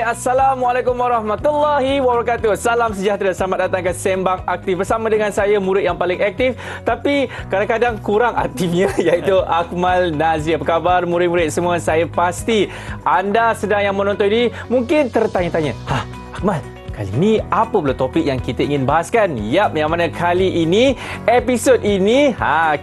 Assalamualaikum warahmatullahi wabarakatuh. Salam sejahtera. Selamat datang ke Sembang Aktif bersama dengan saya, murid yang paling aktif tapi kadang-kadang kurang aktifnya, iaitu Akmal Nazir. Apa khabar murid-murid semua? Saya pasti anda sedang yang menonton ini mungkin tertanya-tanya, Akmal, kali ini apa pula topik yang kita ingin bahaskan? Yap, yang mana kali ini, episod ini,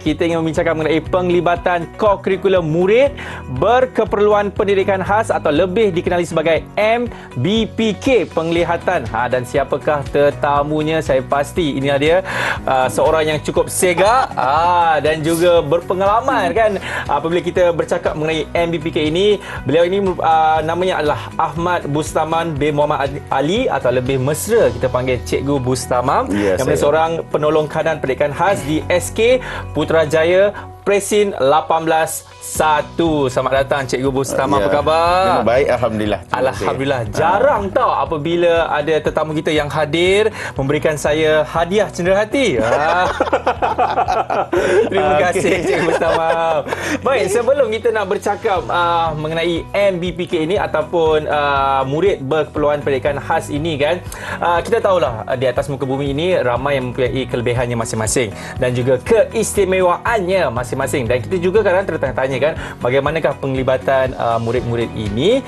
kita ingin membincangkan mengenai penglibatan co-curriculum murid berkeperluan pendidikan khas atau lebih dikenali sebagai MBPK penglihatan. Dan siapakah tetamunya? Saya pasti inilah dia, seorang yang cukup segak dan juga berpengalaman kan apabila kita bercakap mengenai MBPK ini. Beliau ini namanya adalah Ahmad Bustaman bin Muhammad Ali, atau lebih mesra kita panggil Cikgu Bustamam, yang mana seorang penolong kanan pendidikan khas di SK Putrajaya Presin 18-1. Selamat datang Cikgu Bustamam. Apa khabar? Baik, Alhamdulillah. Alhamdulillah. Jarang tau apabila ada tetamu kita yang hadir memberikan saya hadiah cenderahati. Terima kasih Cikgu Bustamam. Baik, sebelum kita nak bercakap mengenai MBPK ini ataupun murid berkeperluan pendidikan khas ini kan, kita tahulah di atas muka bumi ini ramai yang mempunyai kelebihannya masing-masing dan juga keistimewaannya masing-masing, dan kita juga kadang tertanya-tanya kan, bagaimanakah penglibatan murid-murid ini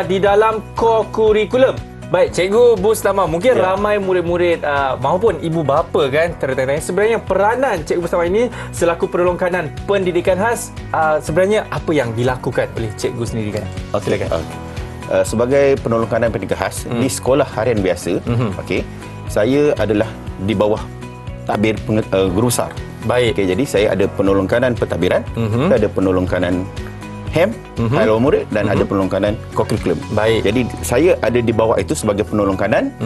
di dalam co-curriculum. Baik, Cikgu Bustamam, mungkin ramai murid-murid maupun ibu bapa kan tertanya-tanya, sebenarnya peranan Cikgu Bustamam ini selaku penolong kanan pendidikan khas, sebenarnya apa yang dilakukan oleh Cikgu sendiri kan? Silakan. Sebagai penolong kanan pendidikan khas di sekolah harian biasa, saya adalah di bawah tabir guru besar. Baik. Jadi saya ada penolong kanan pentadbiran, ada penolong kanan HEM, high lower murid, dan ada penolong kanan co-curriculum. Baik. Jadi saya ada di bawah itu sebagai penolong kanan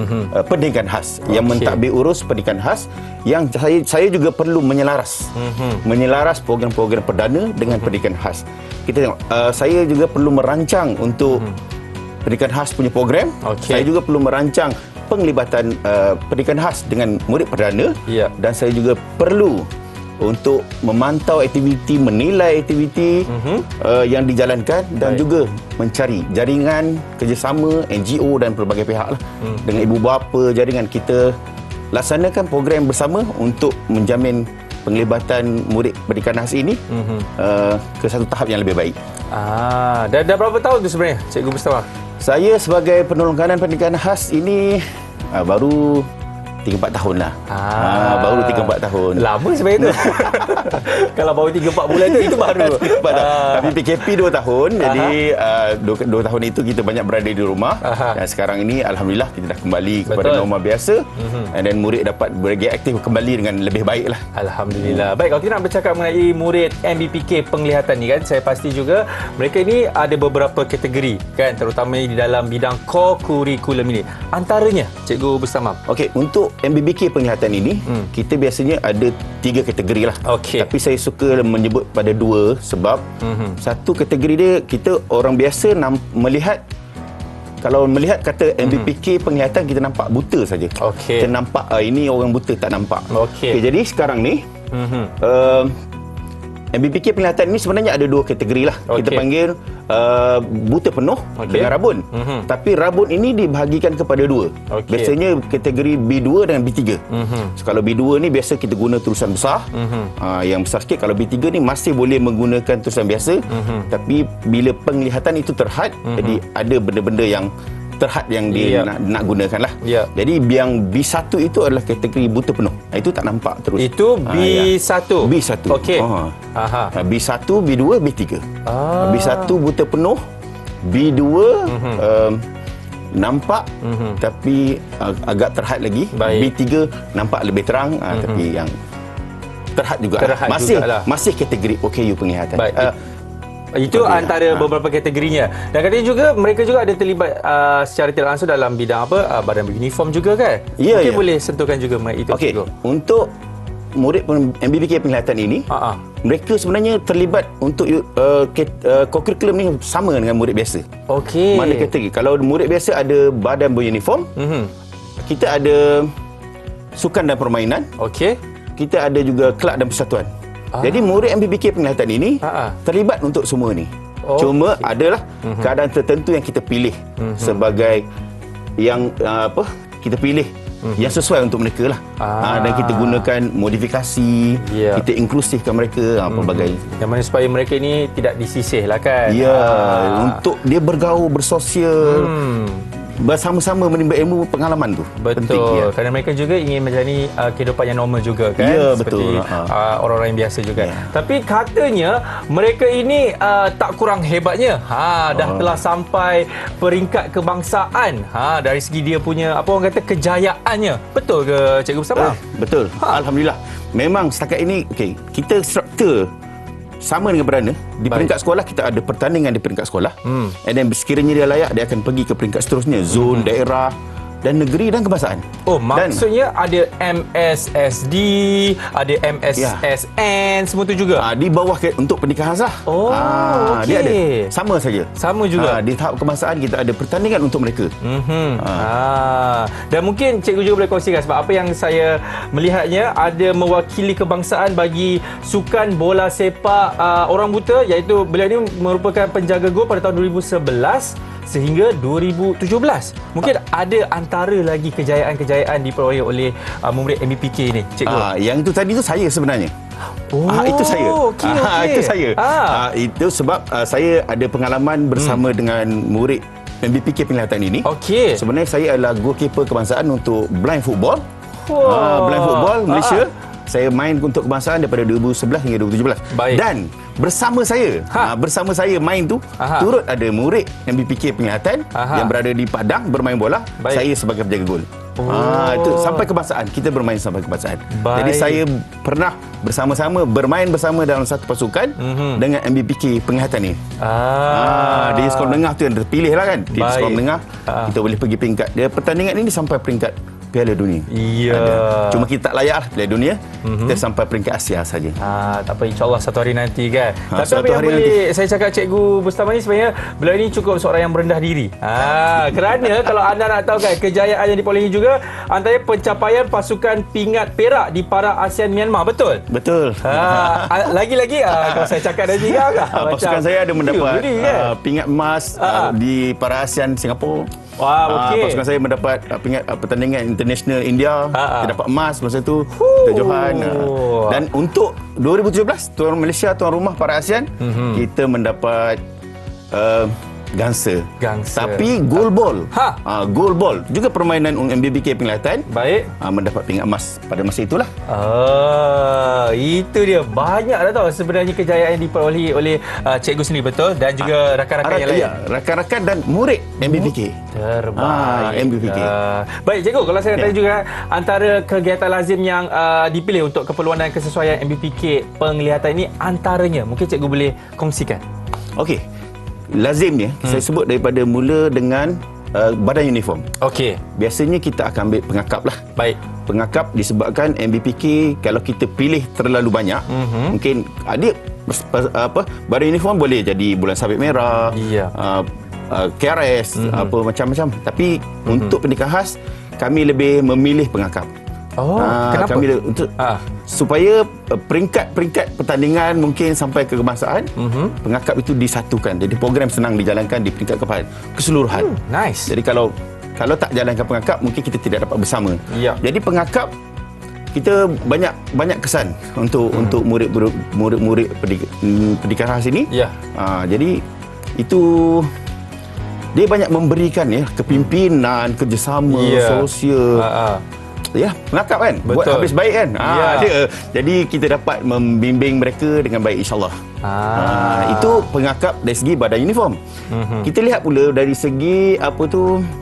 pendidikan khas yang mentadbir urus pendidikan khas, yang saya juga perlu menyelaras program-program perdana dengan pendidikan khas. Kita tengok, saya juga perlu merancang untuk pendidikan khas punya program. Saya juga perlu merancang penglibatan pendidikan khas dengan murid perdana, dan saya juga perlu untuk memantau aktiviti, menilai aktiviti yang dijalankan, dan juga mencari jaringan kerjasama NGO dan pelbagai pihak dengan ibu bapa jaringan. Kita laksanakan program bersama untuk menjamin penglibatan murid pendidikan khas ini ke satu tahap yang lebih baik. Dah berapa tahun tu sebenarnya Cikgu Bustamam? Saya sebagai penolong kanan pendidikan khas ini baru 3-4 tahun lah. Baru 3-4 tahun. Lama sebenarnya tu. Kalau baru 3-4 bulan tu, itu baru. Tapi PKP 2 tahun. Jadi 2 tahun itu kita banyak berada di rumah. Dan sekarang ini Alhamdulillah kita dah kembali kepada norma biasa. Dan murid dapat bergerak aktif kembali dengan lebih baik lah. Alhamdulillah. Baik, kalau kita nak bercakap mengenai murid MBPK penglihatan ni kan, saya pasti juga mereka ini ada beberapa kategori kan, terutama di dalam bidang co-curriculum ini. Antaranya Cikgu Bustamam. Okey, untuk MBPK penglihatan ini, kita biasanya ada 3 kategori lah. Tapi saya suka menyebut pada 2 sebab satu kategori dia, kita orang biasa melihat, kalau melihat kata MBPK penglihatan, kita nampak buta saja. Kita nampak ini orang buta, tak nampak. Jadi sekarang ni MBPK penglihatan ini sebenarnya ada 2 kategori lah. Kita panggil buta penuh dengan rabun. Tapi rabun ini dibahagikan kepada 2. Biasanya kategori B2 dan B3. So, kalau B2 ni biasa kita guna tulisan besar, yang besar sikit. Kalau B3 ni masih boleh menggunakan tulisan biasa, tapi bila penglihatan itu terhad, jadi ada benda-benda yang terhad yang dia nak gunakan lah. Jadi yang B1 itu adalah kategori buta penuh. Itu tak nampak terus. Itu B1. B1. B1, B2, B3. B1 buta penuh, B2 nampak tapi agak terhad lagi. B3 nampak lebih terang tapi yang terhad juga. Masih kategori OKU penglihatan. Itu antara beberapa kategorinya. Dan katanya juga mereka juga ada terlibat secara tidak langsung dalam bidang badan beruniform juga kan? Mungkin boleh sentuhkan juga mengenai itu. Untuk murid MBPK penglihatan ini, mereka sebenarnya terlibat untuk co-curriculum ni sama dengan murid biasa. Mana kategori? Kalau murid biasa ada badan beruniform, kita ada sukan dan permainan, kita ada juga kelab dan persatuan. Jadi murid MBPK penglihatan ini terlibat untuk semua ni. Cuma adalah keadaan tertentu yang kita pilih sebagai yang kita pilih yang sesuai untuk mereka lah. Dan kita gunakan modifikasi, kita inklusifkan mereka, pelbagai. Yang mana supaya mereka ini tidak disisih lah kan. Untuk dia bergaul, bersosial, bersama-sama menimba ilmu, pengalaman tu penting. Betul, kerana mereka juga ingin menjalani kehidupan yang normal juga kan. Seperti orang-orang yang biasa juga. Tapi katanya mereka ini tak kurang hebatnya. Dah telah sampai peringkat kebangsaan. Dari segi dia punya apa orang kata kejayaannya. Betul ke Cikgu Bersama? Betul. Alhamdulillah. Memang setakat ini kita struktur sama dengan Perdana. Di peringkat sekolah kita ada pertandingan di peringkat sekolah. And then sekiranya dia layak, dia akan pergi ke peringkat seterusnya, zon, daerah dan negeri dan kebangsaan. Maksudnya ada MSSD, ada MSSN, semua tu juga? Di bawah untuk pendidikan khas lah. Dia ada. Sama saja. Sama juga? Di tahap kebangsaan kita ada pertandingan untuk mereka. Dan mungkin cikgu juga boleh kongsikan, sebab apa yang saya melihatnya ada mewakili kebangsaan bagi sukan bola sepak orang buta, iaitu beliau ini merupakan penjaga gol pada tahun 2011 sehingga 2017. Mungkin ada antara lagi kejayaan-kejayaan diperoleh oleh murid MBPK ni, cikgu. Yang itu tadi tu saya sebenarnya. Itu saya. Itu saya. Itu sebab saya ada pengalaman bersama dengan murid MBPK Penglihatan ini. Sebenarnya saya adalah goalkeeper kebangsaan untuk blind football. Blind football Malaysia. Saya main untuk kebangsaan daripada 2011 hingga 2017. Dan bersama saya main tu turut ada murid MBPK Penglihatan yang berada di Padang bermain bola. Saya sebagai penjaga gol. Itu sampai kebangsaan, kita bermain sampai kebangsaan. Jadi saya pernah bersama-sama bermain bersama dalam satu pasukan dengan MBPK Penglihatan ni. Di sekolah menengah tu yang terpilih lah kan. Di sekolah menengah kita boleh pergi peringkat. Dia pertandingan ini sampai peringkat Piala Dunia. Cuma kita tak layak lah Piala Dunia. Kita sampai peringkat Asia saja. Tak apa, insyaAllah satu hari nanti kan. Tapi apa yang boleh saya cakap Cikgu Bustama ni, sebenarnya beliau ni cukup seorang yang merendah diri. Kerana kalau anda nak tahu kan, kejayaan yang diperolehi juga antara pencapaian pasukan pingat perak di Para ASEAN Myanmar. Betul? Betul. Lagi-lagi kalau saya cakap dari tiga pasukan saya ada mendapat pingat emas di Para ASEAN Singapura. Pasukan saya mendapat pertandingan international India. Kita dapat emas masa tu, kita Johan. Dan untuk 2017 tuan Malaysia, tuan rumah Para ASEAN, kita mendapat Gangsa. Tapi goalball. Goalball juga permainan MBBK Penglihatan. Mendapat pingat emas pada masa itulah. Itu dia. Banyak dah tahu sebenarnya kejayaan yang diperolehi oleh cikgu sendiri, betul? Dan juga rakan-rakan yang lain. Rakan-rakan dan murid MBBK. Terbaik. MBBK. Baik cikgu, kalau saya tanya juga antara kegiatan lazim yang dipilih untuk keperluan dan kesesuaian MBPK Penglihatan ini, antaranya mungkin cikgu boleh kongsikan. Okey. Lazimnya saya sebut daripada mula dengan badan uniform. Biasanya kita akan ambil pengakap lah. Pengakap disebabkan MBPK kalau kita pilih terlalu banyak, mungkin adik badan uniform boleh jadi Bulan Sabit Merah, KRS, macam-macam. Tapi untuk pendidikan khas kami lebih memilih pengakap. Kenapa? Kami untuk supaya peringkat-peringkat pertandingan mungkin sampai ke kebangsaan, pengakap itu disatukan. Jadi program senang dijalankan di peringkat keseluruhan. Nice. Jadi kalau tak jalankan pengakap, mungkin kita tidak dapat bersama. Jadi pengakap kita banyak kesan untuk murid-murid pendidikan khas ini. Jadi itu dia banyak memberikan kepimpinan, kerjasama, sosial. Pengakap kan. Buat habis baik kan. Jadi kita dapat membimbing mereka dengan baik, insyaAllah. Itu pengakap dari segi badan uniform. Kita lihat pula dari segi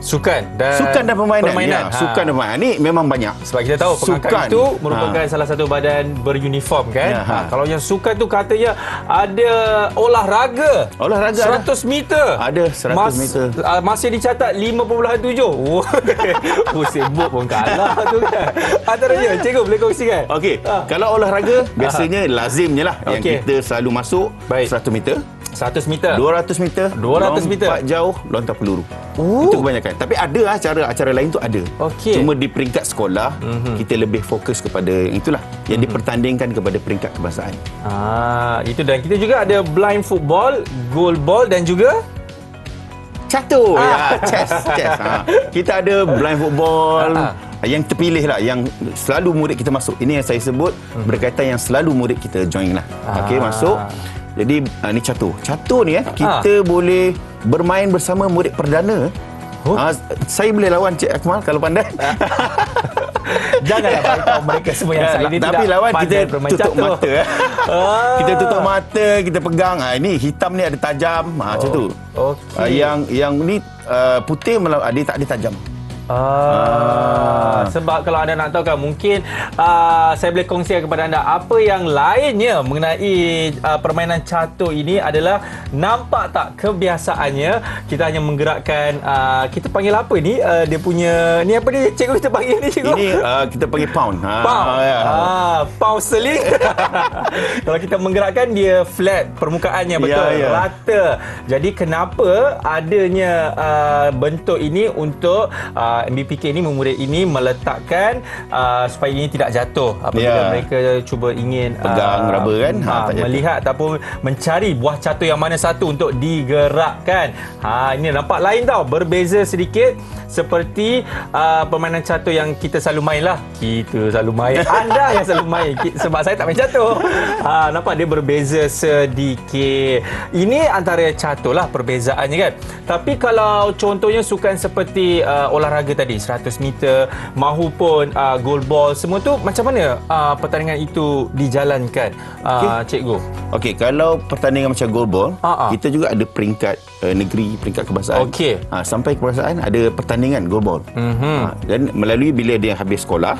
sukan dan permainan. Sukan dan permainan ni memang banyak. Sebab kita tahu pengakap itu merupakan salah satu badan beruniform kan. Kalau yang sukan tu katanya ada olahraga 100 meter. Ada 100 meter. Masih dicatat 5.7. Usain Bolt pun kalah tu kan. Antaranya cikgu boleh kongsikan. Kalau olahraga biasanya lazimnya lah yang kita selalu masuk 100 meter. 100 meter. 200 meter. 200 meter. Lompat jauh, lontar peluru. Itu kebanyakan. Tapi ada acara lain tu ada. Okey. Cuma di peringkat sekolah, kita lebih fokus kepada yang itulah. Yang dipertandingkan kepada peringkat kebangsaan. Itu, dan kita juga ada blind football, goalball dan juga Catur. Ya, chess. Kita ada blind football. Yang terpilih lah, yang selalu murid kita masuk. Ini yang saya sebut berkaitan yang selalu murid kita join lah. Okey, masuk. Jadi ni catur. Catur ni kita boleh bermain bersama murid perdana. Saya boleh lawan Cik Akmal kalau pandai. Janganlah beritahu mereka semua yang saya ini tapi tidak lawan pandai kita bermain tutup catur. mata. Kita tutup mata, kita pegang. Ini hitam ni ada tajam. Macam tu. Okey. Yang ni putih dia tak ada tajam. Sebab kalau anda nak tahu kan, mungkin saya boleh kongsikan kepada anda apa yang lainnya mengenai permainan catur ini adalah, nampak tak kebiasaannya kita hanya menggerakkan, kita panggil apa ni, dia punya ni apa ni cikgu kita panggil ni cikgu? Ini kita panggil pound. Pound sterling. Kalau kita menggerakkan dia flat permukaannya, betul, rata. Jadi kenapa adanya bentuk ini untuk MBPK ini, murid ini meletakkan supaya ini tidak jatuh apabila mereka cuba ingin pegang raba kan, melihat ataupun mencari buah catur yang mana satu untuk digerakkan. Ini nampak lain tau, berbeza sedikit seperti permainan catur yang kita selalu main lah. Kita selalu main, anda yang selalu main, sebab saya tak main catur. Nampak dia berbeza sedikit. Ini antara catur lah perbezaannya kan. Tapi kalau contohnya sukan seperti olahraga tadi 100 meter mahupun goalball, semua tu macam mana pertandingan itu dijalankan, cikgu? Okey, kalau pertandingan macam goalball, kita juga ada peringkat negeri, peringkat kebangsaan. Okey. Sampai kebangsaan ada pertandingan goalball. Dan melalui bila dia habis sekolah,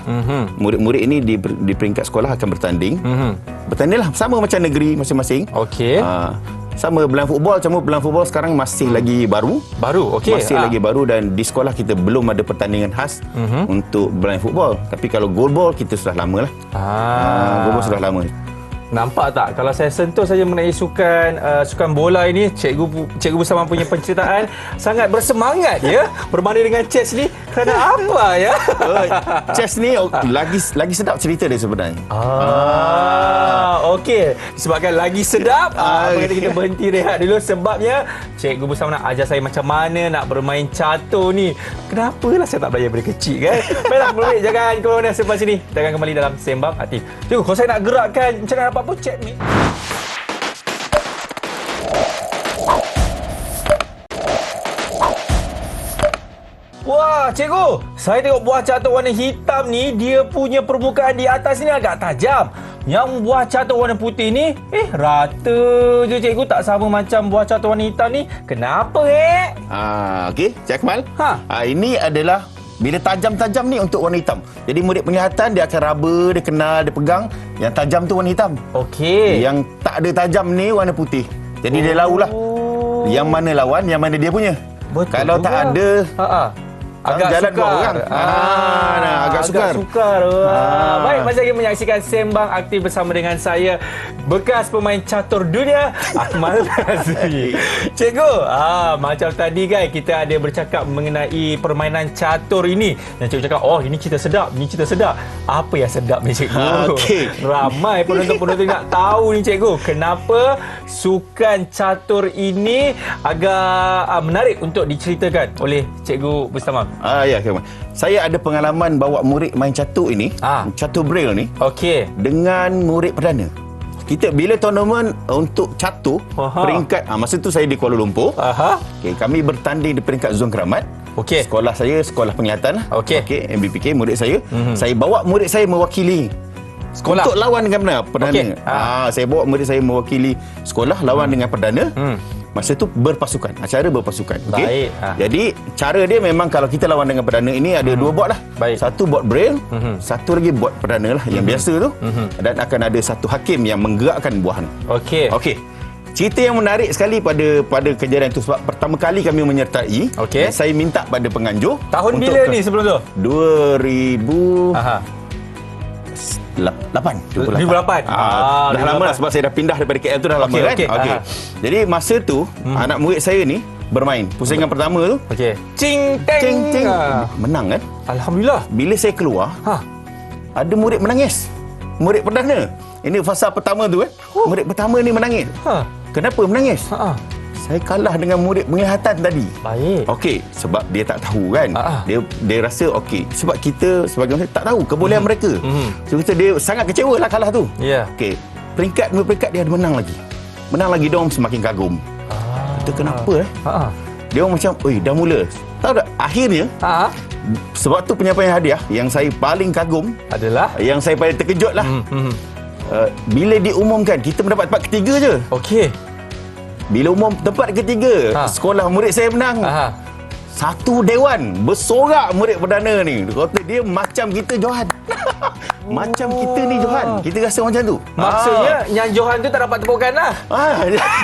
murid-murid ini di peringkat sekolah akan bertanding. Bertandinglah sama macam negeri masing-masing. Okey. Sama blind football, cuma blind football sekarang masih lagi baru. Okey. Masih lagi baru, dan di sekolah kita belum ada pertandingan khas untuk blind football. Tapi kalau goalball kita sudah lama lah. Goalball sudah lama. Nampak tak, kalau saya sentuh saja mengenai sukan bola ini, cikgu bersama punya penceritaan sangat bersemangat ya, berbanding dengan chess ni. Kerana apa ya? Chess ni lagi sedap cerita dia sebenarnya. Okey, disebabkan lagi sedap, kita berhenti rehat dulu, sebabnya cikgu bersama nak ajar saya macam mana nak bermain catur ni. Kenapalah saya tak belajar dari kecil kan? Baiklah, murid jangan ke mana selepas sini. Kita akan kembali dalam Sembang Aktif. Cikgu, kalau saya nak gerakkan, macam mana dapat pun check ni. Wah, cikgu, saya tengok buah catur warna hitam ni, dia punya permukaan di atas ni agak tajam. Yang buah catur warna putih ni, rata je cikgu, tak sama macam buah catur warna hitam ni. Kenapa Okey, Cik Akmal. Ini adalah bila tajam-tajam ni untuk warna hitam. Jadi murid penglihatan dia akan raba, dia kenal, dia pegang. Yang tajam tu warna hitam. Okey. Yang tak ada tajam ni warna putih. Jadi dia laulah. Yang mana lawan, yang mana dia punya. Betul. Kalau juga. Tak ada, agak jalan sukar. Orang. Agak sukar. Baik, masih lagi menyaksikan Sembang Aktif bersama dengan saya, bekas pemain catur dunia, Akmal Nazri. Cikgu, macam tadi kan kita ada bercakap mengenai permainan catur ini. Dan cikgu cakap, ini cerita sedap, ni cerita sedap. Apa yang sedap ni cikgu? Ramai penonton-penonton nak tahu ni cikgu, kenapa sukan catur ini agak menarik untuk diceritakan oleh cikgu Bustamam. Ya, saya ada pengalaman bawa murid main catur ini, catur braille ni, dengan murid perdana. Kita bila tournament untuk catur peringkat, masa tu saya di Kuala Lumpur. Kami bertanding di peringkat zon keramat. Sekolah saya sekolah penglihatan. MBPK murid saya. Saya bawa murid saya mewakili sekolah untuk lawan dengan perdana. Saya bawa murid saya mewakili sekolah lawan dengan perdana. Masa tu berpasukan, acara berpasukan. Baik. Jadi cara dia memang kalau kita lawan dengan perdana ini ada dua bot lah. Satu bot braille, satu lagi bot perdana lah yang biasa tu. Dan akan ada satu hakim yang menggerakkan buahan. Okey. Cerita yang menarik sekali pada kejadian itu, sebab pertama kali kami menyertai. Saya minta pada penganjur. Tahun bila ni sebelum tu? 2000. 2008. 2008. Dah lama lah sebab saya dah pindah daripada KL tu dah lama kan. Okey. Jadi masa tu anak murid saya ni bermain. Pusingan pertama tu Okey. Cing teng. cing cing menang kan. Alhamdulillah. Bila saya keluar, ada murid menangis. Murid perdana. Ini fasa pertama tu kan. Murid pertama ni menangis. Kenapa menangis? Saya kalah dengan murid penglihatan tadi. Baik. Okey, sebab dia tak tahu kan. Dia rasa okey, sebab kita sebagai manusia tak tahu kebolehan mereka. So dia sangat kecewa lah kalah tu. Ya. Okey, peringkat demi peringkat dia ada menang lagi. Menang lagi, dia orang semakin kagum. Kita kenapa Dia orang macam, oi, dah mula. Tahu tak, akhirnya sebab tu penyampaian hadiah yang saya paling kagum adalah yang saya paling terkejut lah. Bila diumumkan kita mendapat tempat ketiga je. Okey. Bila umum tempat ketiga, sekolah murid saya menang. Satu dewan bersorak murid perdana ni. Dia kata dia macam kita Johan. Macam kita ni Johan. Kita rasa macam tu. Maksudnya yang Johan tu tak dapat tepukan lah.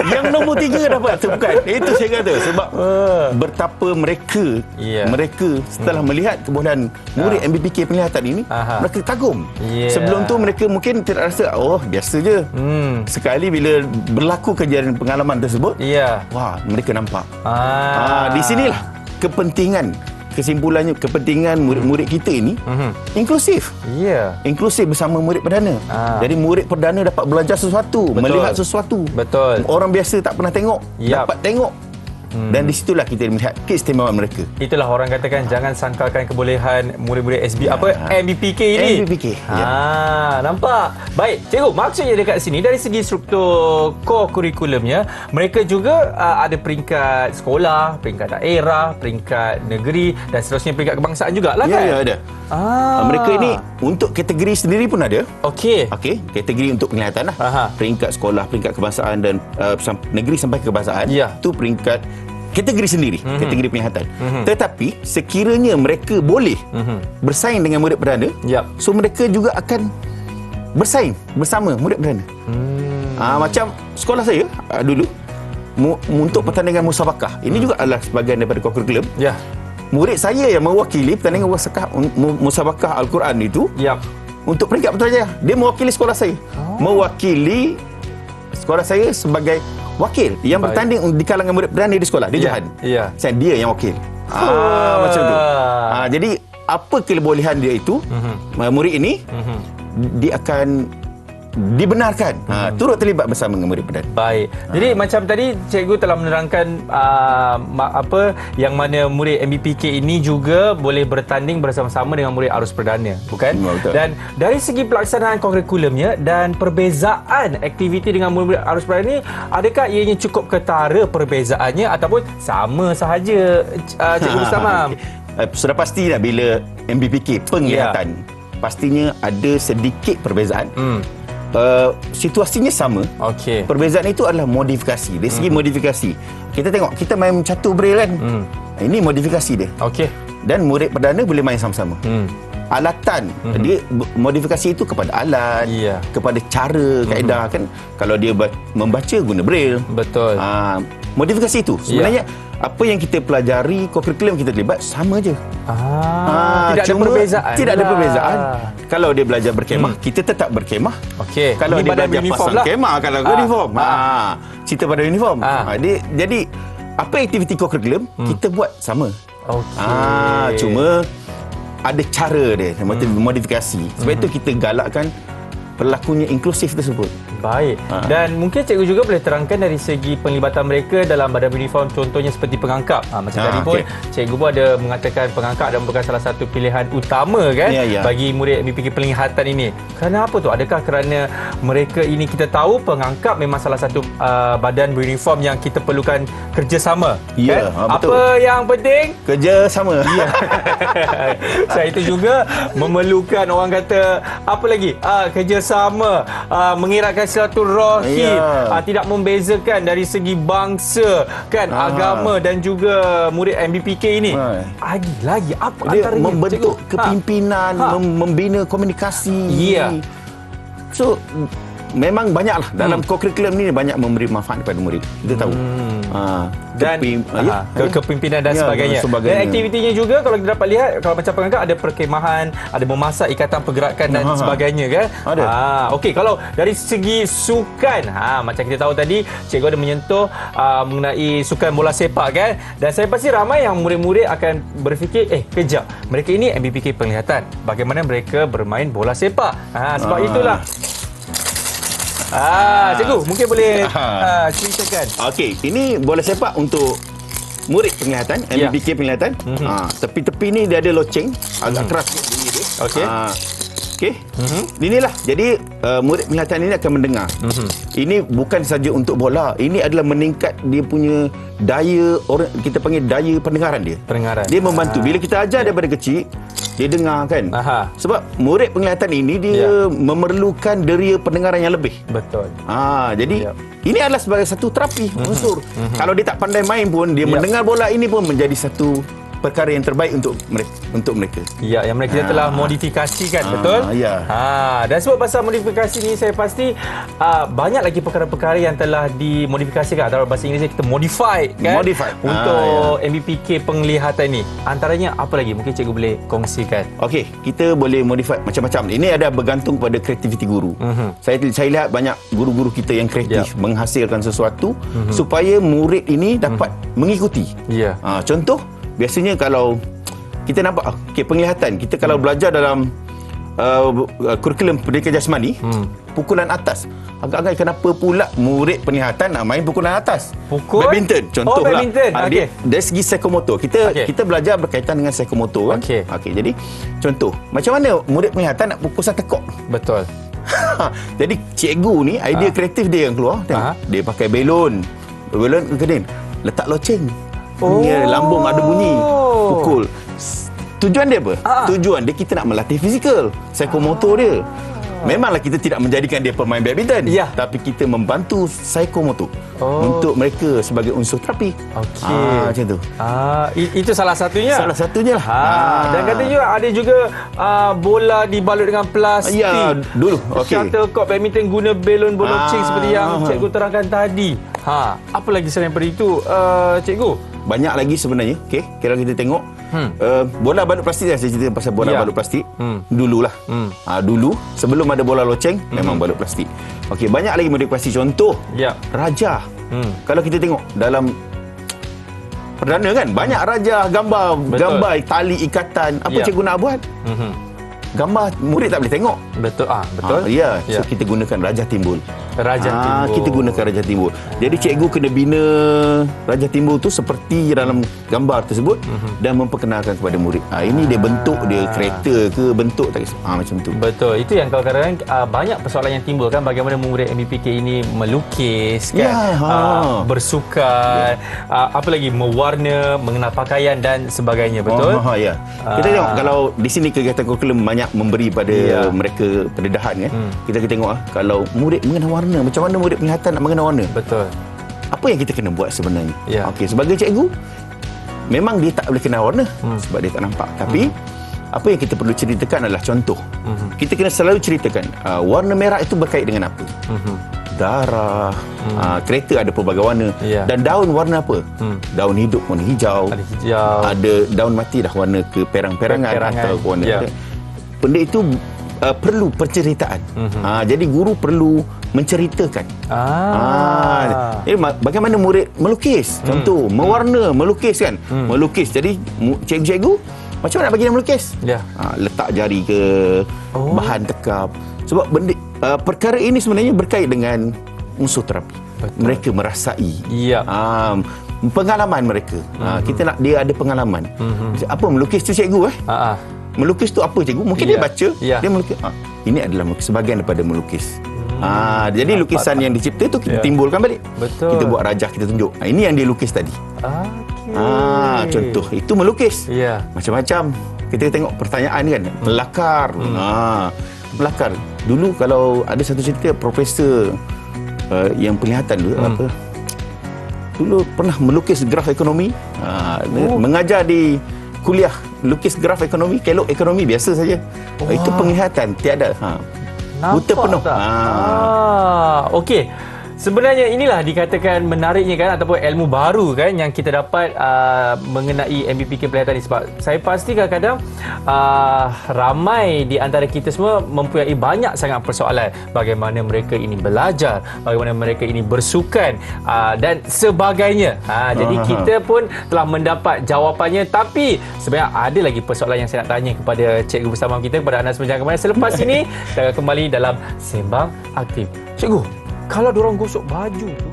Yang nombor 3 dapat tepukan. Itu saya kata sebab betapa mereka setelah melihat kebolehan murid MBPK penglihatan ini, mereka kagum. Sebelum tu mereka mungkin tidak rasa, oh biasa je. Sekali bila berlaku kejadian pengalaman tersebut, wah, mereka nampak. Di sinilah kesimpulannya kepentingan murid-murid kita ini inklusif. Inklusif bersama murid perdana. Jadi murid perdana dapat belajar sesuatu, melihat sesuatu. Orang biasa tak pernah tengok, dapat tengok. Dan di situlah kita melihat keistimewaan mereka. Itulah orang katakan jangan sangkalkan kebolehan murid-murid MBPK ini. MBPK. Nampak? Baik, cikgu, maksudnya dekat sini dari segi struktur core kurikulumnya, mereka juga ada peringkat sekolah, peringkat daerah, peringkat negeri dan seterusnya peringkat kebangsaan jugalah kan? Ya, ada. Mereka ini untuk kategori sendiri pun ada. Okey. Kategori untuk penglihatan lah. Peringkat sekolah, peringkat kebangsaan dan negeri sampai kebangsaan. Itu peringkat kategori sendiri, kategori penglihatan. Tetapi sekiranya mereka boleh bersaing dengan murid perdana, so mereka juga akan bersaing bersama murid perdana. Macam sekolah saya dulu untuk pertandingan musabakah. Ini juga adalah sebahagian daripada kurikulum. Murid saya yang mewakili pertandingan musabakah Al-Quran itu untuk peringkat Putrajaya. Dia mewakili sekolah saya. Mewakili sekolah saya sebagai wakil yang bertanding di kalangan murid perdana di sekolah. Dia Johan. Dia yang wakil. Macam tu. Jadi apa kebolehan dia itu, murid ini dia akan dibenarkan turut terlibat bersama dengan murid perdana. Baik. Jadi macam tadi cikgu telah menerangkan apa yang mana murid MBPK ini juga boleh bertanding bersama-sama dengan murid arus perdana, bukan? Betul. Dan dari segi pelaksanaan kurikulumnya dan perbezaan aktiviti dengan murid arus perdana ini, adakah ianya cukup ketara perbezaannya ataupun sama sahaja, cikgu Mustamam? Sudah pastilah bila MBPK penglihatan pastinya ada sedikit perbezaan. Situasinya sama. Perbezaan itu adalah modifikasi. Dari segi modifikasi, kita tengok kita main catur braille kan. Ini modifikasi dia. Dan murid perdana boleh main sama-sama. Alatan dia modifikasi itu kepada alat, kepada cara, kaedah kan. Kalau dia membaca guna braille. Betul. Modifikasi itu sebenarnya apa yang kita pelajari, kurikulum kita terlibat sama je. Tidak ada perbezaan. Tidak ada perbezaan. Kalau dia belajar berkemah, kita tetap berkemah. Ini Kalau dia belajar pasang kemah, kalau uniform. Cerita pada uniform. Jadi apa aktiviti kurikulum kita buat sama. Cuma ada cara dia, modifikasi. Sebab itu kita galakkan berlakunya inklusif tersebut. Baik. Dan mungkin cikgu juga boleh terangkan dari segi penglibatan mereka dalam badan uniform, contohnya seperti pengangkap. Macam tadi pun cikgu pun ada mengatakan pengangkap adalah merupakan salah satu pilihan utama kan bagi murid MBPK penglihatan ini. Kenapa tu? Adakah kerana mereka ini kita tahu pengangkap memang salah satu badan beruniform yang kita perlukan kerjasama. Kan? Betul. Apa yang penting? Kerjasama. Saya itu juga memerlukan orang kata apa lagi? Kerjasama, mengeratkan silaturahim, tidak membezakan dari segi bangsa kan, agama dan juga murid MBPK ini. Lagi apa dia antaranya? membentuk kepimpinan, membina komunikasi. So memang banyaklah dalam kurikulum ni banyak memberi manfaat kepada murid. Kita tahu. Dan kepimpinan dan sebagainya. Dan aktivitinya juga kalau kita dapat lihat, kalau macam pengangkat ada perkemahan, ada memasak, ikatan pergerakan dan sebagainya kan. Ada. Okey, kalau dari segi sukan, macam kita tahu tadi cikgu ada menyentuh mengenai sukan bola sepak kan. Dan saya pasti ramai yang murid-murid akan berfikir, kejap, mereka ini MBPK penglihatan. Bagaimana mereka bermain bola sepak? Sebab itulah. Cikgu, mungkin boleh ceritakan. Okey, ini bola sepak untuk murid penglihatan, MBPK penglihatan. Tepi-tepi ni dia ada loceng, agak keras bunyi dia. Okey. Okey. Inilah. Jadi murid penglihatan ini akan mendengar. Ini bukan saja untuk bola. Ini adalah meningkat dia punya daya, orang kita panggil daya pendengaran dia. Dia membantu. Bila kita ajar daripada kecil, dia dengar kan. Sebab murid penglihatan ini dia memerlukan deria pendengaran yang lebih. Betul. Jadi ini adalah sebagai satu terapi unsur. Kalau dia tak pandai main pun, dia mendengar bola ini pun menjadi satu perkara yang terbaik untuk mereka. Ya, yang mereka telah modifikasikan, betul? Ya. Dan sebab pasal modifikasi ni, saya pasti banyak lagi perkara-perkara yang telah dimodifikasikan. Atau bahasa Inggerisnya kita modify kan? Untuk MBPK penglihatan ni. Antaranya apa lagi? Mungkin cikgu boleh kongsikan. Okey, kita boleh modify macam-macam. Ini ada bergantung pada kreativiti guru. Saya lihat banyak guru-guru kita yang kreatif menghasilkan sesuatu supaya murid ini dapat mengikuti. Contoh, biasanya kalau kita nampak penglihatan, kita kalau belajar dalam kurikulum pendidikan jasmani, pukulan atas, agak-agak kenapa pula murid penglihatan nak main pukulan atas? Badminton contohlah. Dari segi psikomotor, kita belajar berkaitan dengan psikomotor kan. Jadi contoh, macam mana murid penglihatan nak pukul shuttlecock? Betul. Jadi cikgu ni idea kreatif dia yang keluar. Dia pakai belon kening, letak loceng. Lambung ada bunyi, pukul. Tujuan dia apa? Tujuan dia kita nak melatih fizikal, psikomotor dia. Memanglah kita tidak menjadikan dia pemain badminton, tapi kita membantu psikomotor untuk mereka sebagai unsur terapi. Macam tu. Itu salah satunya. Salah satunya lah. Dan katanya ada juga bola dibalut dengan plastik. Ya, dulu. Shuttlecock badminton guna belon boloceng seperti yang cikgu terangkan tadi. Apa lagi selain daripada itu, cikgu? Banyak lagi sebenarnya. Kalau kita tengok bola balut plastik, saya cerita pasal bola balut plastik. Dululah. Dulu sebelum ada bola loceng memang balut plastik. Banyak lagi modifikasi. Contoh, raja. Kalau kita tengok dalam perdana kan, banyak raja gambar tali ikatan. Apa cikgu nak buat? Gambar murid tak boleh tengok. Betul. So kita gunakan raja timbul. Timbul. Kita gunakan raja timbul. Jadi cikgu kena bina raja timbul tu seperti dalam gambar tersebut dan memperkenalkan kepada murid. Ini dia bentuk dia kereta ke bentuk tak kisah. Macam tu. Betul. Itu yang kadang-kadang banyak persoalan yang timbul kan, bagaimana murid MBPK ini melukis kan, bersukan, apa lagi mewarna, mengenal pakaian dan sebagainya. Betul. Kita tengok kalau di sini kegiatan kurikulum banyak memberi pada mereka pendedahan kan. Kita tengok kalau murid mengenal warna, macam mana murid penglihatan nak mengenal warna? Betul. Apa yang kita kena buat sebenarnya? Sebagai cikgu, memang dia tak boleh kenal warna sebab dia tak nampak. Tapi apa yang kita perlu ceritakan adalah contoh. Kita kena selalu ceritakan warna merah itu berkait dengan apa? Darah. Kereta ada pelbagai warna. Dan daun warna apa? Daun hidup warna hijau. Ada daun mati dah warna keperang-perangan atau warna. Benda itu perlu penceritaan. Jadi guru perlu menceritakan. Jadi bagaimana murid melukis? Contoh, mewarna, melukis kan? Melukis. Jadi cikgu-cikgu macam mana nak bagi dia melukis? Letak jari ke, bahan tekap. Sebab benda perkara ini sebenarnya berkait dengan unsur terapi. Mereka merasai. Pengalaman mereka. Kita nak dia ada pengalaman. Apa melukis tu cikgu melukis tu apa cikgu? Mungkin dia baca, dia melukis. Ini adalah sebahagian daripada melukis. Jadi lukisan yang dicipta tu kita timbulkan balik. Kita buat rajah, kita tunjuk. Ini yang dia lukis tadi. Contoh, itu melukis. Macam-macam. Kita tengok pertanyaan kan, melakar. Melakar. Dulu kalau ada satu cerita profesor yang penglihatan dulu apa? Dulu pernah melukis graf ekonomi. Mengajar di kuliah lukis graf ekonomi, kelok ekonomi biasa saja. Itu penglihatan tiada. Buta penuh. Tak? Okey. Sebenarnya inilah dikatakan menariknya kan, ataupun ilmu baru kan yang kita dapat mengenai MBPK pelihatan ini. Sebab saya pasti kadang-kadang ramai di antara kita semua mempunyai banyak sangat persoalan. Bagaimana mereka ini belajar, bagaimana mereka ini bersukan dan sebagainya. Jadi kita pun telah mendapat jawapannya, tapi sebenarnya ada lagi persoalan yang saya nak tanya kepada cikgu bersama kita, kepada anda semua. Jangan ke mana. Selepas ini kita akan kembali dalam Sembang Aktif. Cikgu, kalau diorang gosok baju tu,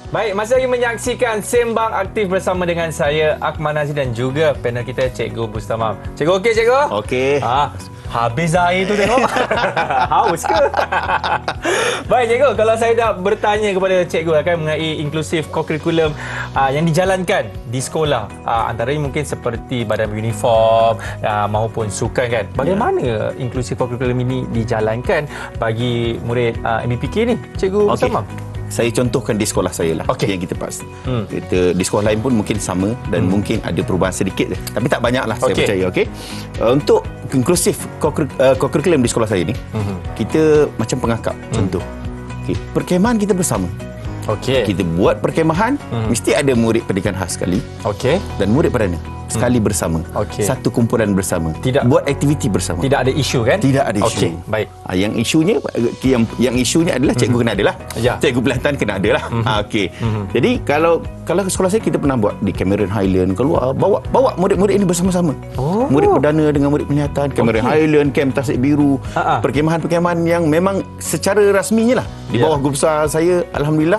baik, masih lagi menyaksikan Sembang Aktif bersama dengan saya, Akmal Nazir, dan juga panel kita, Cikgu Bustamam. Cikgu okey, Cikgu? Okey. Habis air tu tengok. Haus ke? Baik, Cikgu, kalau saya nak bertanya kepada Cikgu kan mengenai inklusif co-curriculum yang dijalankan di sekolah, antaranya mungkin seperti badan uniform maupun sukan kan. Bagaimana inklusif co-curriculum ini dijalankan bagi murid MBPK ni, Cikgu Bustamam? Saya contohkan di sekolah saya lah, yang kita pas. Kita di sekolah lain pun mungkin sama dan mungkin ada perubahan sedikit je, tapi tak banyak lah, saya percaya. Untuk inklusif co-curriculum di sekolah saya ni, kita macam pengakap. Contoh, perkemahan kita bersama. Kita buat perkemahan, mesti ada murid pendidikan khas sekali, dan murid perdana sekali bersama. Satu kumpulan bersama. Buat aktiviti bersama. Tidak ada isu kan? Tidak ada isu. Baik. Yang isunya adalah cikgu kena ada lah. Cikgu pelihatan kena ada lah. Jadi kalau sekolah saya, kita pernah buat di Cameron Highland, keluar bawa murid-murid ini bersama-sama. Murid perdana dengan murid pelihatan, Cameron Highland, Camp Tasik Biru, perkemahan-perkemahan yang memang secara rasminya lah di bawah guru besar saya, alhamdulillah.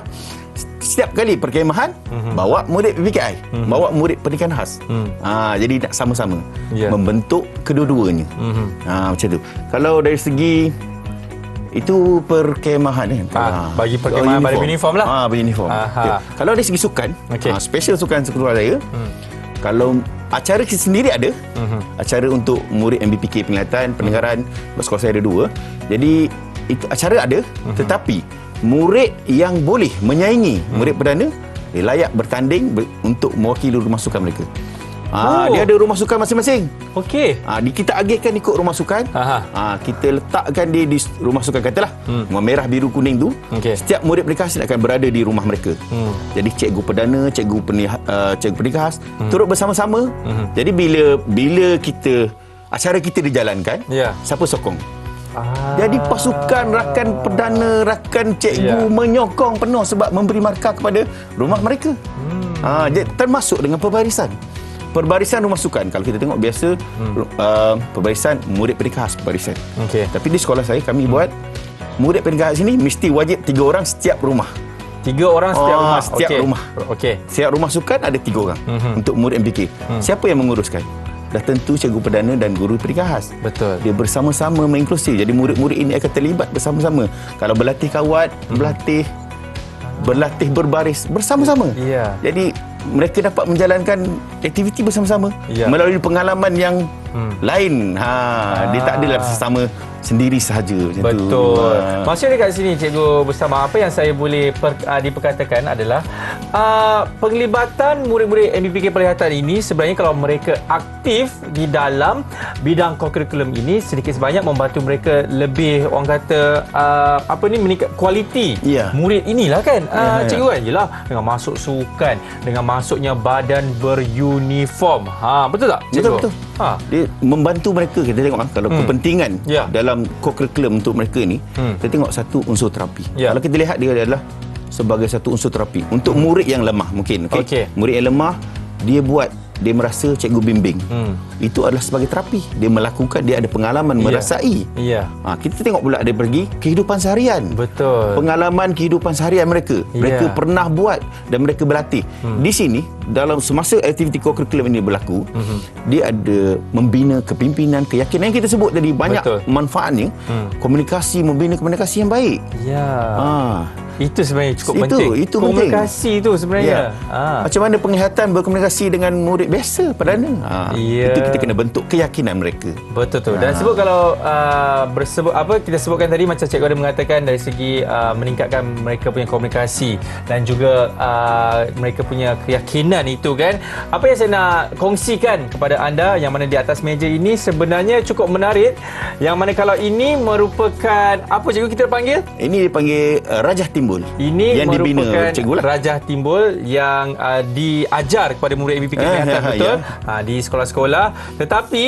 Setiap kali perkemahan, bawa murid PPKI, bawa murid pendidikan khas. Jadi nak sama-sama membentuk kedua-duanya. Macam tu. Kalau dari segi itu perkemahan kan. Bagi perkemahan pada uniform lah. Uniform. Kalau dari segi sukan, special sukan sekolah saya, kalau acara kita sendiri ada, acara untuk murid MBPK penglihatan, pendengaran, sekolah saya ada 2. Jadi itu acara ada, tetapi murid yang boleh menyaingi murid perdana, dia layak bertanding untuk mewakili rumah sukan mereka. Dia ada rumah sukan masing-masing. Kita agihkan ikut rumah sukan. Kita letakkan dia di rumah sukan, katalah merah, biru, kuning tu. Setiap murid pendidikan khas akan berada di rumah mereka. Jadi cikgu perdana, cikgu pendidikan khas turut bersama-sama. Jadi bila acara kita dijalankan, siapa sokong? Jadi pasukan, rakan perdana, rakan cikgu menyokong penuh sebab memberi markah kepada rumah mereka. Termasuk dengan perbarisan rumah sukan. Kalau kita tengok biasa perbarisan murid pendidikan khas perbarisan. Tapi di sekolah saya, kami buat murid pendidikan khas ini mesti wajib 3 orang setiap rumah. 3 orang setiap rumah. Setiap rumah. Setiap rumah sukan ada 3 orang untuk murid MBK. Siapa yang menguruskan? Dah tentu cikgu perdana dan guru pendidikan khas. Betul. Dia bersama-sama menginklusif. Jadi murid-murid ini akan terlibat bersama-sama. Kalau berlatih kawat, berlatih berbaris bersama-sama. Jadi mereka dapat menjalankan aktiviti bersama-sama melalui pengalaman yang lain. Dia tak adalah sesama sendiri sahaja. Betul. Maksud dekat sini, Cikgu Bustamam, apa yang saya boleh diperkatakan adalah penglibatan murid-murid MBPK pelihatan ini sebenarnya kalau mereka aktif di dalam bidang co-curriculum ini, sedikit sebanyak membantu mereka lebih, orang kata meningkat kualiti murid inilah kan. Cikgu kan, yelah, dengan masuk sukan, dengan masuknya badan beruniform. Betul tak, Cikgu? Betul. Dia membantu mereka. Kita tengok kalau kepentingan dalam co-curriculum untuk mereka ni, kita tengok satu unsur terapi. Kalau kita lihat, dia adalah sebagai satu unsur terapi untuk murid yang lemah mungkin. Murid yang lemah, dia merasa cikgu bimbing. Itu adalah sebagai terapi. Dia melakukan, dia ada pengalaman merasai. Kita tengok pula dari pergi kehidupan seharian. Betul. Pengalaman kehidupan seharian mereka. Mereka pernah buat dan mereka berlatih. Di sini, dalam semasa aktiviti co-curriculum ini berlaku, dia ada membina kepimpinan, keyakinan yang kita sebut tadi, banyak manfaatnya. Komunikasi, membina komunikasi yang baik. Itu sebenarnya cukup Itu penting. penting. Komunikasi itu sebenarnya. Macam mana penglihatan berkomunikasi dengan murid biasa perdana. Itu kita kena bentuk keyakinan mereka. Betul tu. Dan sebut kalau kita sebutkan tadi macam cikgu ada mengatakan dari segi meningkatkan mereka punya komunikasi dan juga mereka punya keyakinan itu kan. Apa yang saya nak kongsikan kepada anda yang mana di atas meja ini sebenarnya cukup menarik, yang mana kalau ini merupakan apa cikgu kita panggil? Ini dipanggil Rajah Timbul. Ini yang merupakan dibina Rajah Timbul yang diajar kepada murid MBPK Kelihatan, betul? Di sekolah-sekolah. Tetapi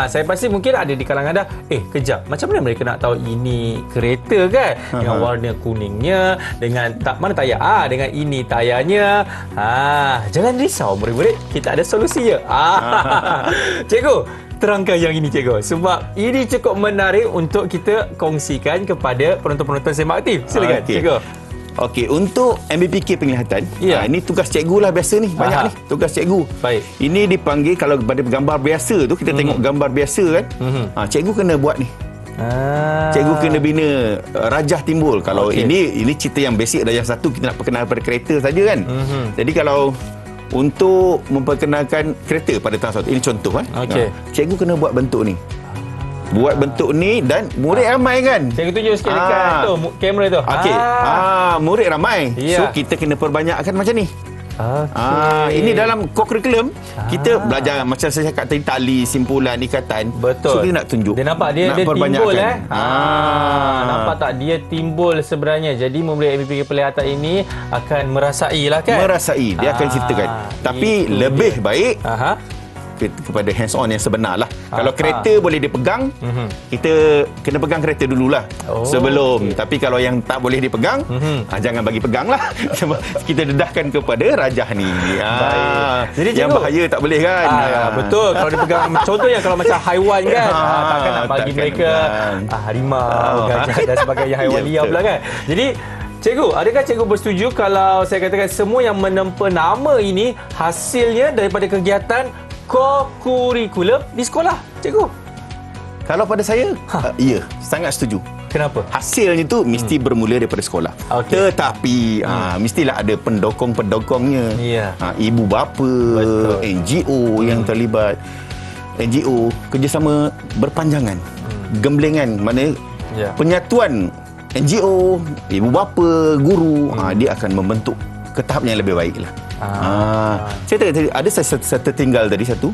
saya pasti mungkin ada di kalangan anda, kejap, macam mana mereka nak tahu ini kereta kan? Dengan warna kuningnya, dengan mana tayar? Dengan ini tayarnya. Jangan risau murid-murid, kita ada solusinya. Cikgu, terangkan yang ini cikgu, sebab ini cukup menarik untuk kita kongsikan kepada penonton-penonton Sembang Aktif. Silakan cikgu. Okey, untuk MBPK penglihatan, ini tugas cikgu lah biasa ni. Banyak ni tugas cikgu. Baik. Ini dipanggil, kalau pada gambar biasa tu, kita tengok gambar biasa kan, cikgu kena buat ni. Cikgu kena bina Rajah Timbul. Kalau ini cerita yang basic dah, yang satu kita nak perkenalkan pada kereta saja kan. Jadi kalau untuk memperkenalkan kereta pada tahap satu, ini contoh kan. Cikgu kena buat bentuk ni. Buat bentuk ni dan murid ramai kan. Cikgu tunjuk sikit dekat tu kamera tu. Murid ramai. So kita kena perbanyakkan macam ni. Ini dalam co-curriculum kita belajar macam saya cakap tadi, tali, simpulan, ikatan. Betul. So kita nak tunjuk. Dia nampak dia timbul nampak tak dia timbul sebenarnya. Jadi murid MBPK Kelihatan ini akan merasai lah kan. Merasai, dia akan ceritakan. Tapi lebih baik kepada hands on yang sebenar lah. Kalau kereta boleh dipegang, kita kena pegang kereta dululah sebelum. Tapi kalau yang tak boleh dipegang, jangan bagi pegang lah. Kita dedahkan kepada Rajah ni. Jadi yang bahaya tak boleh kan. Betul. Kalau dipegang contohnya kalau macam haiwan kan, takkan nak bagi mereka harimau, gajah dan sebagainya, haiwan liar pula kan. Jadi cikgu, adakah cikgu bersetuju kalau saya katakan semua yang menempa nama ini hasilnya daripada kegiatan co-curriculum di sekolah, cikgu? Kalau pada saya, ya, sangat setuju. Kenapa? Hasilnya tu mesti bermula daripada sekolah. Tetapi mestilah ada pendokong-pendokongnya. Ibu bapa, NGO yang terlibat. NGO kerjasama berpanjangan. Gemblengan, mana penyatuan NGO, ibu bapa, guru, dia akan membentuk ke tahap yang lebih baik lah. Saya tadi ada saya tertinggal tadi satu.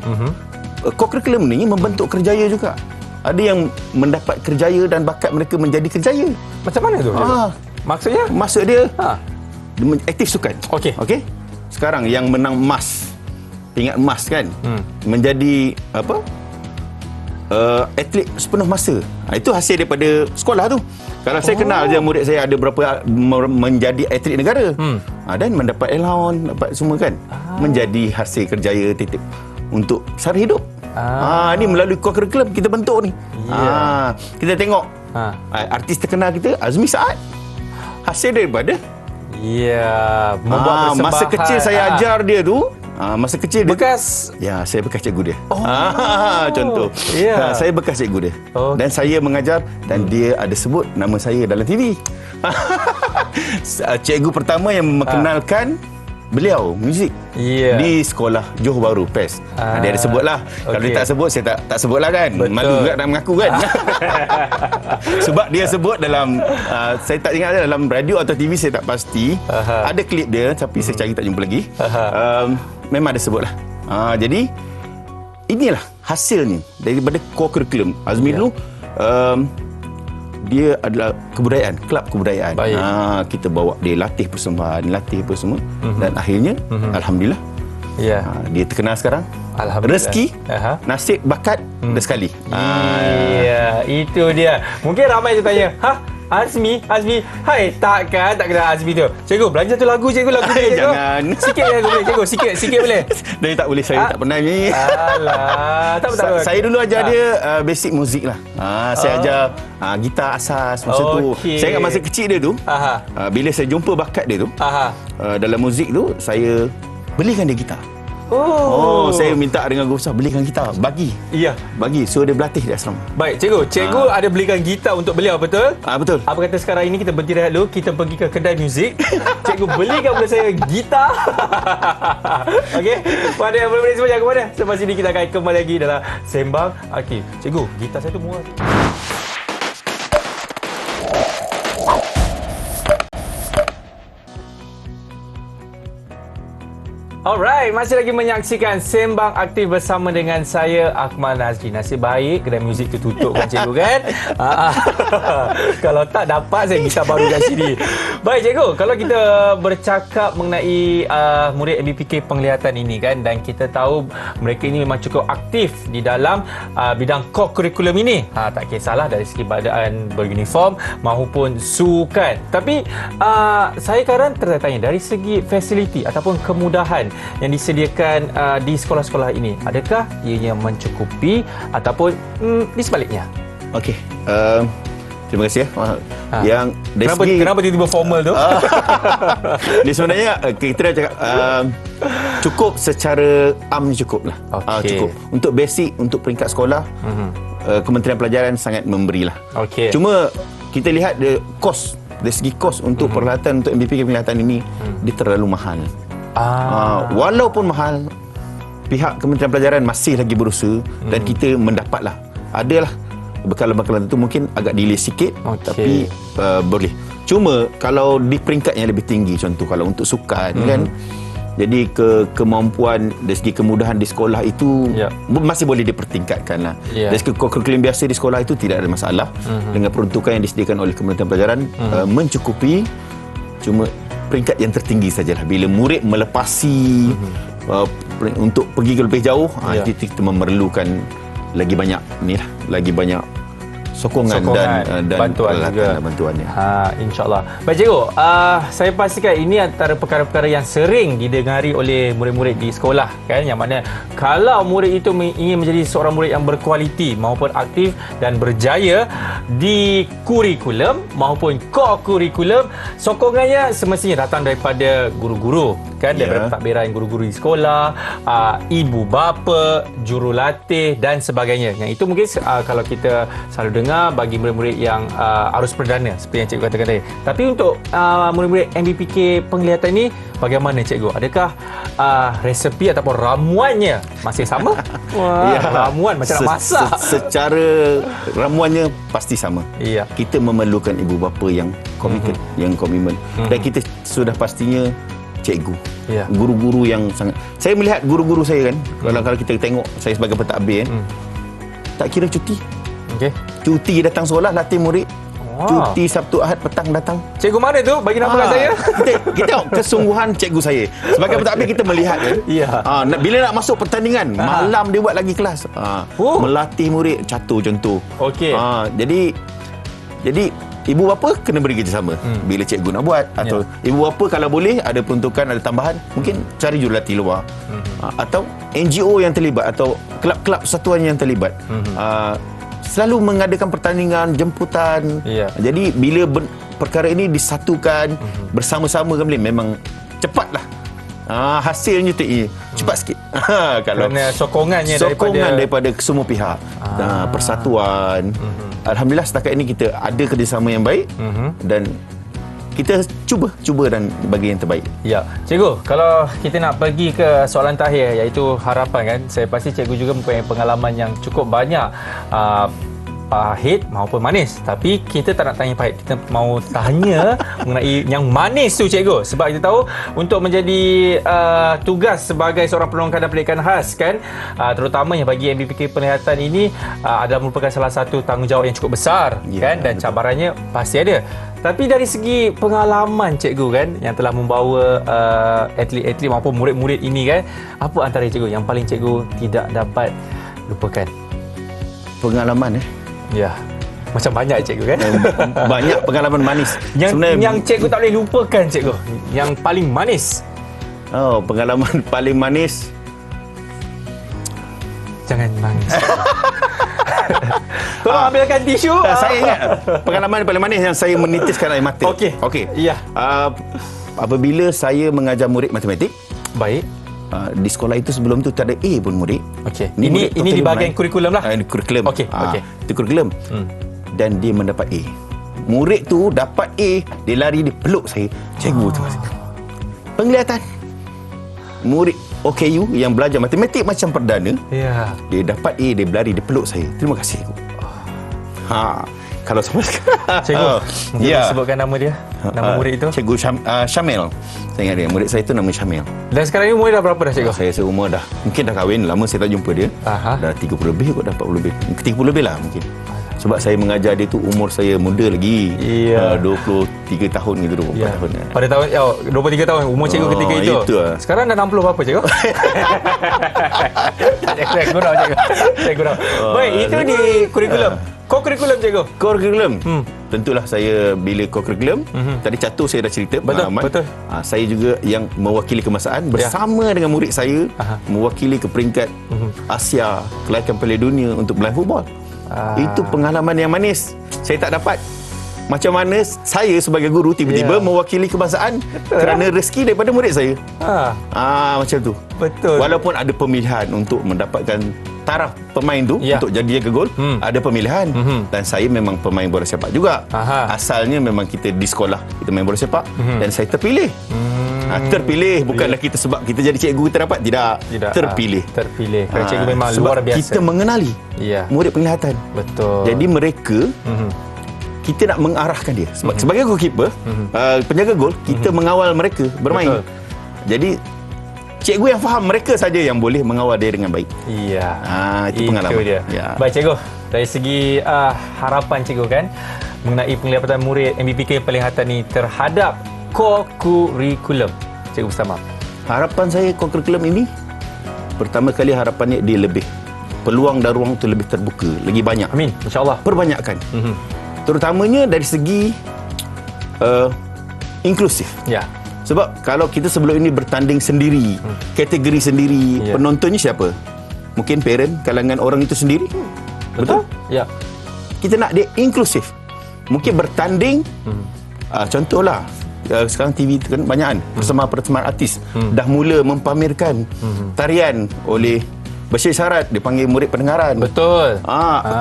Co-curriculum ni membentuk kerjaya juga. Ada yang mendapat kerjaya dan bakat mereka menjadi kerjaya. Macam mana tu? Maksudnya? Maksud dia aktif sukan. Okey. Sekarang yang menang emas, ingat emas kan? Menjadi apa? Atlet sepenuh masa. Itu hasil daripada sekolah tu. Kalau saya kenal je murid saya ada berapa menjadi atlet negara. Dan mendapat allowance, dapat semua kan. Menjadi hasil kerjaya titik untuk sara hidup. Ni melalui co-curriculum kita bentuk ni. Kita tengok artis terkenal kita Azmi Saad. Hasil daripada membuat persembahan. Masa kecil saya ajar dia tu. Masa kecil dia bekas. Saya bekas cikgu dia. Contoh. Saya bekas cikgu dia. Dan saya mengajar dan dia ada sebut nama saya dalam TV. Cikgu pertama yang mengenalkan beliau muzik di sekolah Johor Bahru PES. Dia ada sebutlah. Kalau dia tak sebut, saya tak sebutlah kan. Betul. Malu juga nak mengaku kan. Sebab dia sebut dalam saya tak ingat dalam radio atau TV, saya tak pasti. Ada klip dia tapi saya cari tak jumpa lagi. Memang ada sebutlah. Jadi inilah hasilnya daripada co-curriculum. Azmi dulu dia adalah kebudayaan, kelab kebudayaan. Kita bawa dia latih persembahan, latih apa semua. Dan akhirnya alhamdulillah dia terkenal sekarang. Rezeki, nasib, bakat dah sekali. Itu dia. Mungkin ramai je tanya, Azmi, hai, tak kenal Azmi tu. Cikgu, belanja tu lagu cikgu, lagu dia cikgu. Jangan. Sikit je boleh cikgu, sikit boleh. Dia tak boleh, saya tak pernah nyanyi. Alah, tak apa. Saya dulu ajar dia basic muzik lah. Saya ajar gitar asas masa tu. Saya ingat masa kecil dia tu, bila saya jumpa bakat dia tu, dalam muzik tu, saya belikan dia gitar. Saya minta dengan guru besar belikan gitar. Bagi. So dia berlatih di asrama. Baik, cikgu ada belikan gitar untuk beliau, betul? Betul. Apa kata sekarang ini kita berhenti rehat dulu, kita pergi ke kedai muzik. Cikgu belikan kepada saya gitar. Okey, pada budak-budak semua jangan ke mana. Selepas ini kita akan kembali lagi dalam Sembang Aktif. Cikgu, gitar saya tu murah. Alright, masih lagi menyaksikan Sembang Aktif bersama dengan saya, Akmal Nazri. Nasib baik kedai muzik tu tutup kan cikgu kan? Kalau tak dapat saya gitar baru kat sini. Baik cikgu, kalau kita bercakap mengenai murid MBPK penglihatan ini kan, dan kita tahu mereka ini memang cukup aktif di dalam bidang core kurikulum ini. Tak kisahlah dari segi badan beruniform maupun sukan. Tapi saya sekarang tertanya dari segi fasiliti ataupun kemudahan yang disediakan di sekolah-sekolah ini, adakah ianya mencukupi ataupun di sebaliknya? Okey, terima kasih Yang dari kenapa tiba-tiba formal tu? Dia sebenarnya kita dah cakap cukup secara cukup lah. Cukup untuk basic, untuk peringkat sekolah. Kementerian Pelajaran sangat memberilah. Cuma kita lihat kos, dari segi kos untuk peralatan untuk MBPK penglihatan ini dia terlalu mahal. Walaupun mahal, pihak Kementerian Pelajaran masih lagi berusaha dan kita mendapatlah. Adalah bekalan-bekalan itu mungkin agak delay sikit, tapi boleh. Cuma kalau di peringkat yang lebih tinggi, contoh kalau untuk sukan kan, jadi kemampuan dari segi kemudahan di sekolah itu masih boleh dipertingkatkan lah. Dari segi kurikulum biasa di sekolah itu tidak ada masalah. Dengan peruntukan yang disediakan oleh Kementerian Pelajaran mencukupi. Cuma peringkat yang tertinggi sajalah. Bila murid melepasi untuk pergi ke lebih jauh, kita memerlukan lagi banyak lagi banyak sokongan dan bantuannya. InsyaAllah. Baik cikgu, saya pastikan ini antara perkara-perkara yang sering didengari oleh murid-murid di sekolah kan, yang mana kalau murid itu ingin menjadi seorang murid yang berkualiti maupun aktif dan berjaya di kurikulum maupun core kurikulum, sokongannya semestinya datang daripada guru-guru kan, daripada pentadbiran guru-guru di sekolah, ibu bapa, jurulatih dan sebagainya. Yang itu mungkin kalau kita selalu dengar bagi murid-murid yang arus perdana seperti yang cikgu katakan tadi. Tapi untuk murid-murid MBPK penglihatan ini, bagaimana cikgu? Adakah resepi ataupun ramuannya masih sama? Ramuan macam nak masak. Secara ramuannya pasti sama. Kita memerlukan ibu bapa yang komited, yang komitmen. Dan kita sudah pastinya cikgu, guru-guru yang sangat. Saya melihat guru-guru saya kan, kalau kita tengok saya sebagai pentadbir tak kira cuti. Cuti datang sekolah, latih murid. Cuti Sabtu Ahad petang datang. Cikgu mana tu? Bagi nama kat saya. Kita tengok kesungguhan cikgu saya. Sebagai pentadbir kita melihat bila nak masuk pertandingan, malam dia buat lagi kelas. Melatih murid catur contoh. Jadi ibu bapa kena beri kerjasama. Bila cikgu nak buat, atau ibu bapa kalau boleh ada peruntukan, ada tambahan, mungkin cari jurulatih luar. Atau NGO yang terlibat atau kelab-kelab persatuan yang terlibat. Selalu mengadakan pertandingan, jemputan. Jadi bila perkara ini disatukan bersama-sama kan, memang cepatlah hasilnya cepat sikit. Kerana sokongan daripada semua pihak. Persatuan. Alhamdulillah setakat ini kita ada kerjasama yang baik dan kita cuba dan bagi yang terbaik. Cikgu, kalau kita nak pergi ke soalan terakhir, iaitu harapan kan, saya pasti cikgu juga mempunyai pengalaman yang cukup banyak, pahit maupun manis. Tapi kita tak nak tanya pahit, kita mau tanya mengenai yang manis tu cikgu. Sebab kita tahu untuk menjadi tugas sebagai seorang penolong kadar pendidikan khas kan, terutamanya bagi MBPK penglihatan ini adalah merupakan salah satu tanggungjawab yang cukup besar kan, dan cabarannya pasti ada. Tapi dari segi pengalaman cikgu kan, yang telah membawa atlet-atlet maupun murid-murid ini kan, apa antara cikgu yang paling cikgu tidak dapat lupakan? Pengalaman macam banyak cikgu kan. Banyak pengalaman manis. Yang cikgu tak boleh lupakan cikgu, yang paling manis. Pengalaman paling manis. Jangan nangis. Tolong ambilkan tisu. Saya ingat pengalaman paling manis yang saya menitiskan air mata. Okey. Apabila saya mengajar murid matematik. Baik. di sekolah itu sebelum tu tak ada A pun murid. Okey. Ni Ini di bahagian kurikulum lah. Kurikulum. Okey, okey. Itu kurikulum. Dan dia mendapat A. Murid tu dapat A, dia lari, dia peluk saya. Cikgu tu. Penglihatan. Murid OKU yang belajar matematik macam perdana, Ya. dia dapat A, dia berlari, dia peluk saya. Terima kasih, cikgu. Kalau sampai sekarang. Cikgu, mungkin ya. sebutkan nama dia, nama murid itu. Cikgu Syamil. Saya ingat dia. Murid saya tu nama Syamil. Dan sekarang ni umur dah berapa dah, cikgu? Saya seumur dah. Mungkin dah kahwin. Lama saya tak jumpa dia. Aha. Dah 30 lebih kot, dah 40 lebih. 30 lebih lah mungkin. Sebab saya mengajar dia tu umur saya muda lagi. Ya. 23 tahun gitu, 24 Ya. tahun. Pada tahun 23 tahun umur cikgu ketika itu. Itu lah. Sekarang dah 60 berapa, cikgu? Saya gurau, cikgu. Saya gurau. Baik, itu di kurikulum. Co-kurikulum, cikgu. Kurikulum. Tentulah saya bila kurikulum, tadi catur saya dah cerita Betul, pengalaman. betul. Saya juga yang mewakili kemasaan bersama dengan murid saya mewakili ke peringkat Asia, kelaikan Piala Dunia untuk bermain futbol. Itu pengalaman yang manis. Saya tak dapat. Macam mana saya sebagai guru tiba-tiba mewakili kebangsaan kerana rezeki daripada murid saya. Macam tu. Betul. Walaupun ada pemilihan untuk mendapatkan taraf pemain tu untuk jadi jaga gol, ada pemilihan. Dan saya memang pemain bola sepak juga. Asalnya memang kita di sekolah kita main bola sepak dan saya terpilih. Terpilih bukanlah kita sebab kita jadi cikgu kita dapat, tidak. Terpilih. Terpilih. Kerana cikgu memang sebab luar biasa. kita mengenali murid penglihatan. Betul. Jadi mereka kita nak mengarahkan dia sebagai goalkeeper, penjaga gol, kita mengawal mereka bermain. Betul. Jadi cikgu yang faham, mereka saja yang boleh mengawal dia dengan baik. Iya. Itu pengalaman dia. Ya. Baik, cikgu, dari segi harapan cikgu kan mengenai penglihatan murid MBPK penglihatan ni terhadap co-kurikulum, Cikgu Bustamam. Harapan saya co-kurikulum ini, pertama kali harapannya dia lebih peluang dan ruang tu lebih terbuka, lagi banyak. Amin, insya-Allah. Perbanyakkan. Terutamanya dari segi inklusif. Ya. Sebab kalau kita sebelum ini bertanding sendiri, kategori sendiri, penontonnya siapa? Mungkin parent, kalangan orang itu sendiri. Betul? Ya. Kita nak dia inklusif. Mungkin bertanding, contohlah, sekarang TV kan banyak kan, persembahan artis dah mula mempamerkan tarian oleh bersyarat, dipanggil murid pendengaran. Betul.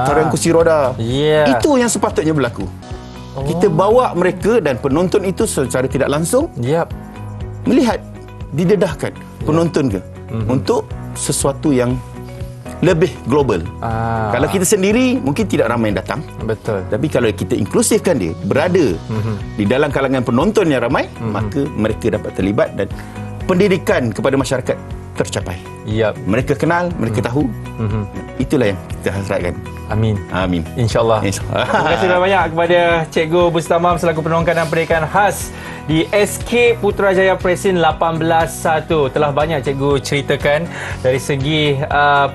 Tarian kursi roda. Yeah. Itu yang sepatutnya berlaku. Kita bawa mereka dan penonton itu secara tidak langsung melihat, didedahkan penonton ke untuk sesuatu yang lebih global. Kalau kita sendiri mungkin tidak ramai yang datang. Betul. Tapi kalau kita inklusifkan dia berada di dalam kalangan penonton yang ramai, maka mereka dapat terlibat dan pendidikan kepada masyarakat tercapai. Mereka kenal, mereka tahu. Itulah yang kita harapkan. Amin. Amin. InsyaAllah. Terima kasih banyak kepada Cikgu Bustamam selaku penongkan dan pendidikan khas di SK Putrajaya Presin 18-1. Telah banyak cikgu ceritakan dari segi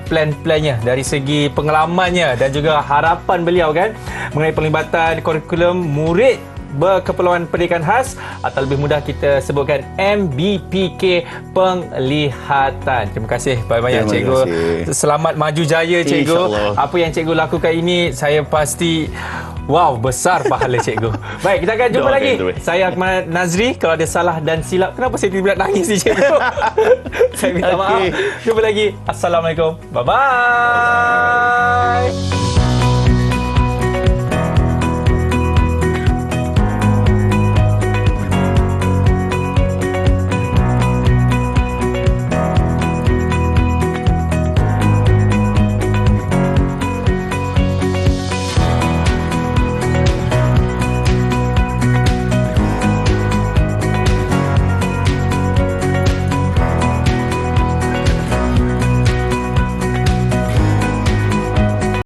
plan-plannya, dari segi pengalamannya dan juga harapan beliau kan mengenai pelibatan kurikulum murid berkeperluan pendidikan khas atau lebih mudah kita sebutkan MBPK penglihatan. Terima kasih banyak-banyak cikgu. Selamat maju jaya cikgu. Apa yang cikgu lakukan ini saya pasti besar pahala cikgu. Baik, kita akan jumpa lagi. Saya Akmal Nazri. Kalau ada salah dan silap, kenapa saya tiba-tiba nangis ni cikgu? Saya minta maaf. Jumpa lagi. Assalamualaikum. Bye-bye.